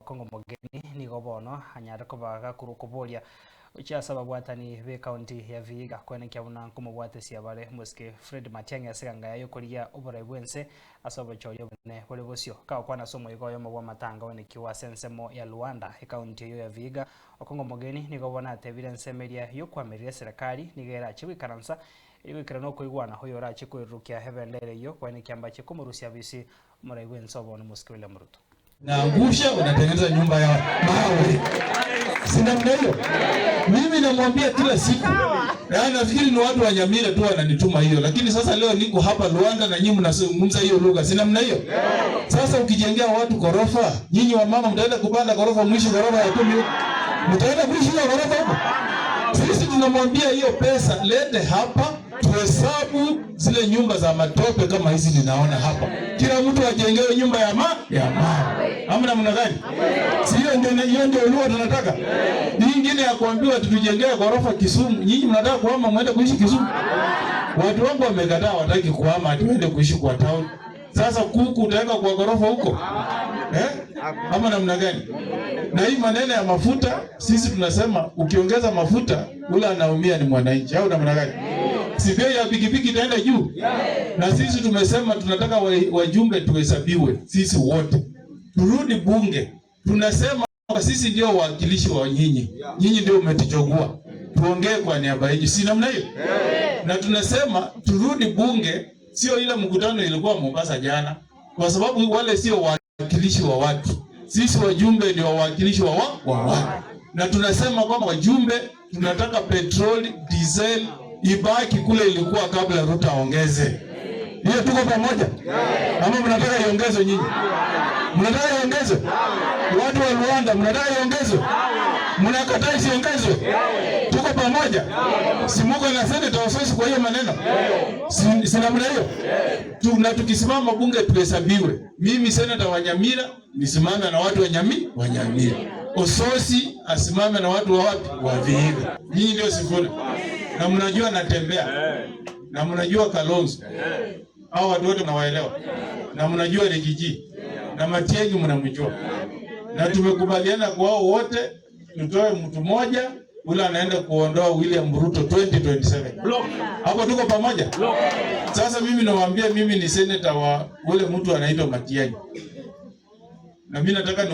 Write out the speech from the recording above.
Kongo Mogeni ni gobono anyara kubaga kurukuboria ucha sababu atani be county ya Vihiga kwene kyabuna kumubwate siabale muske Fred Matiang'i aseganga yayo kuria obora bwense asobo choyo bune bole bosio ka kwana somo igoyo mabwa matanga wene kiwa sensemo ya Luanda county ya Vihiga Kongo Mogeni ni gobona evidence media yo kwameria serikali nigera chibikaransa igwikira no kuigwana hoyo ra chikwirukia hebendere yo kwene kyamba chikumurusia bisi mura bwense obona muske William Ruto na angusha unatengeneza nyumba ya mawe. Sina mnayo. Mimi namwambia kila siku. Na nafikiri ni watu wa Nyamira tu wananituma hiyo. Lakini sasa leo niko hapa Luanda na nyinyi mnazungumza hiyo lugha. Sina mnayo. Sasa ukijengea watu gorofa, nyinyi wa mama mtaenda kupanda gorofa mwisho gorofa ya 10. Mtaenda kuishi hiyo gorofa huko. Sisi tunamwambia hiyo pesa lete hapa tuhesabu zile nyumba za matope kama hizi ninaona hapa. Kila mtu ajengewe nyumba ya mawe. Hamna mna gani? Sio ndio ulio tunataka. Nyingine ya kuambiwa tutujengee gorofa Kisumu. Nyinyi mnataka kuhama mwende kuishi Kisumu. Watu wangu wamekataa wataki kuhama tuende kuishi kwa town. Sasa kuku utaweka kwa gorofa huko? Ama namna gani? Na hii maneno ya mafuta sisi tunasema ukiongeza mafuta ule anaumia ni mwananchi au namna gani? Si bei ya pikipiki itaenda juu. Na sisi tumesema tunataka wajumbe tuhesabiwe sisi wote. Turudi bunge. Tunasema sisi ndio wawakilishi wa nyinyi. Nyinyi ndio umetuchagua. Tuongee kwa niaba yenu. Si namna hiyo? Na tunasema turudi bunge, sio ile mkutano ilikuwa Mombasa jana. Kwa sababu wale sio wawakilishi wa watu. Sisi wajumbe ndio wawakilishi wa watu. Na tunasema kwamba wajumbe tunataka petroli, diesel ibaki kule ilikuwa kabla Ruto aongeze. Hiyo tuko pamoja? Ama mnataka iongezwe nyinyi? Mnataka iongezwe? Watu wa Luanda mnataka iongezwe? Mnakataa isiongezwe? Tuko pamoja? Si mko na seneta wasisi kwa hiyo maneno? Si namna hiyo? Na tukisimama bunge tuhesabiwe. Mimi seneta wa Nyamira nisimame na watu wa Nyamira. Ososi asimame na watu wa wapi? Wa Vihiga. Nyinyi ndio sifuna. Na mnajua natembea. Na mnajua Kalonzo. Hao watu wote mnawaelewa. Na mnajua Rigiji. Na Matiang'i mnamjua. Na tumekubaliana kwa hao wote tutoe mtu mmoja ule anaenda kuondoa William Ruto 2027. Hapo tuko pamoja? Sasa mimi nawaambia mimi ni senator wa ule mtu anaitwa Matiang'i. Na mimi nataka